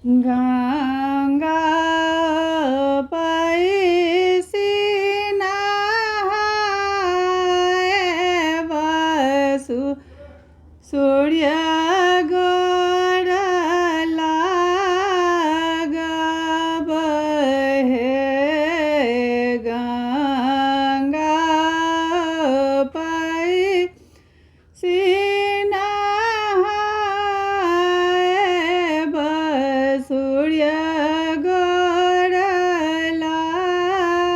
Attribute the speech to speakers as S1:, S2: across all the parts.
S1: गंगा पैसी नहाए वसु सूर्य गोर लागब हे गंगा पैसी सूर्य गोर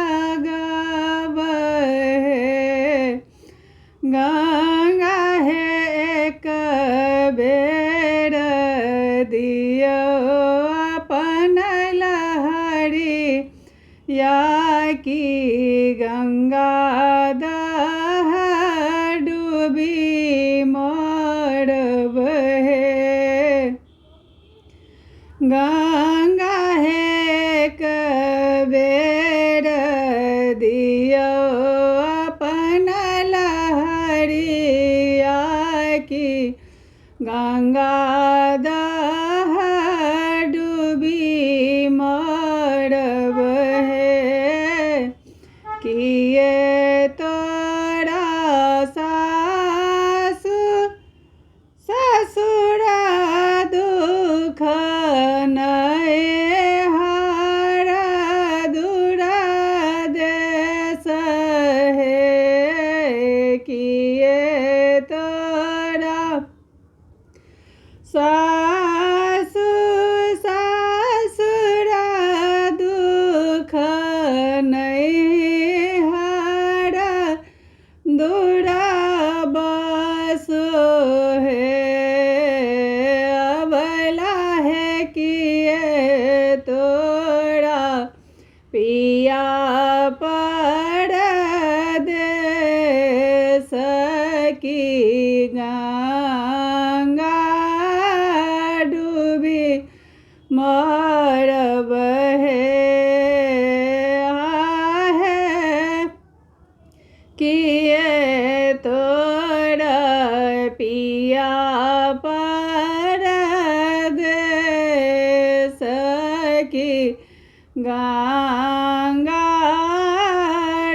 S1: लागब हे गंगा हे एक बेर दियो अपन लहरी या कि गंगा दह डूबी मरब हे गंगा हे एक बेर दियो अपन लहरिया कि गंगा दह डूबी मरब हे किए तोरा सासु ससुर दुख हर दूर देश हे किए तोरा सासु ससुर दुख हर दूर बसो हे अबला है किए तोरा पिया परदेस की गंगा डूबी मरब हे किए तोरा पिया परदेस की गंगा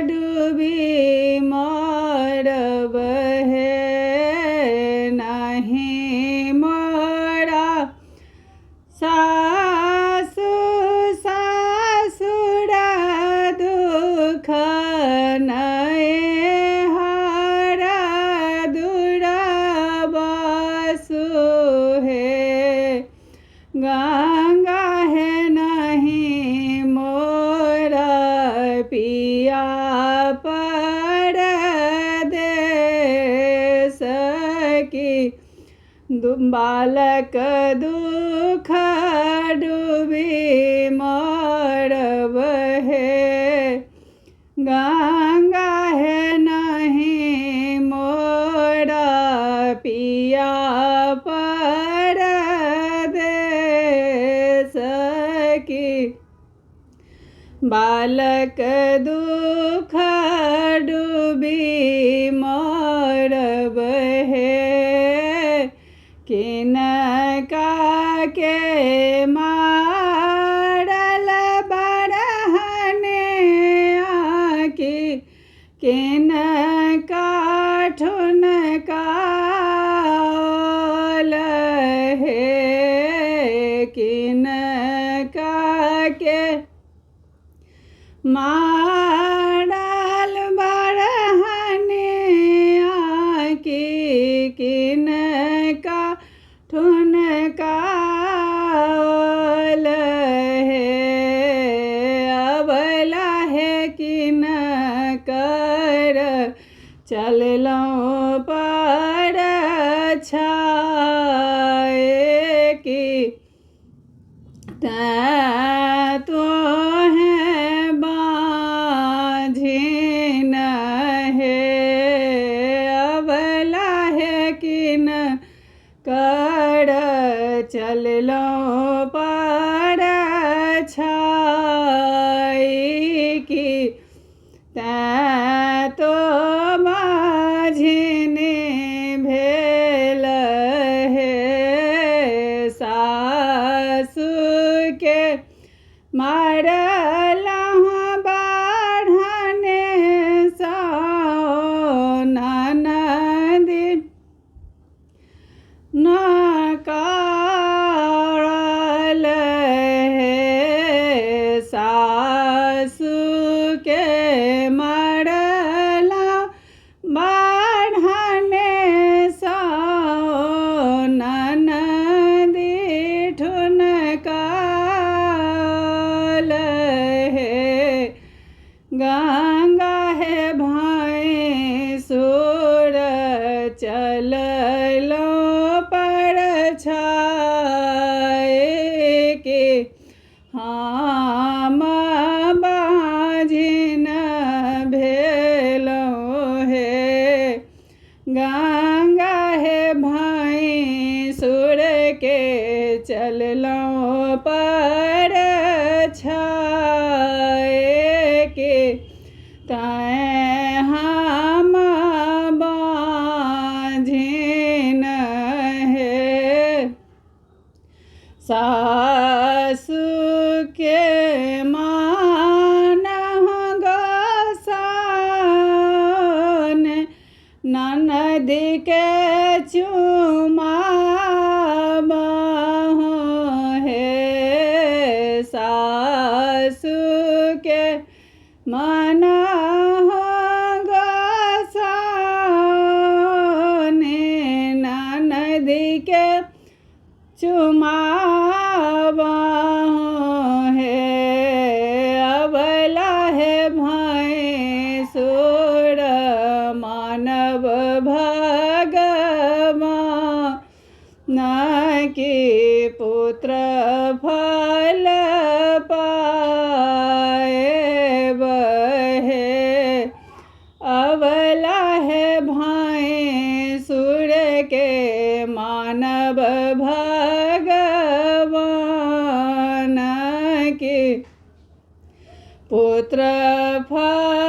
S1: डूबी मरब हे नहीं मोरा सासु ससुर दुख हर दूर बसु हे गंगा है नहीं मोरा पिया परदेस की बालक दुख डूबी मरब हे गंगा है नहीं मोरा पिया परदेस की बालक दुख डूबी मरब हे किनका के मारल बरहने आकी किनका ठुनकाल हे किनका के मारल बरहने आकी किनका ठुनकाल हे अबला है किन कर चललौं पर छाए कि तो है बाझिन हे अबला है किन कर चललौं पर छाई कि तो माझिने भेल हे सा सासु के मारला बाढ़ने सो ननदी न काढ़ल हे सासु के मारला बाढ़ने सो ननदी ठुनकाल हे गंगा है भैंसुर चललो पर छाए के हम बाजिन भेलो हे गंगा है भैंसुर के चललो पर छाए के तैं हम बाझिन हे सासु के मानह गोसाउन ननदी के चुमाबहु हे सासु के मनह गोसाउन ननदी के चुमाबहु हे अबला है भैंसुर मानव भगवान की पुत्र फल पाएब हे अबला है भैंसुर के मानव भगवान के पुत्र फल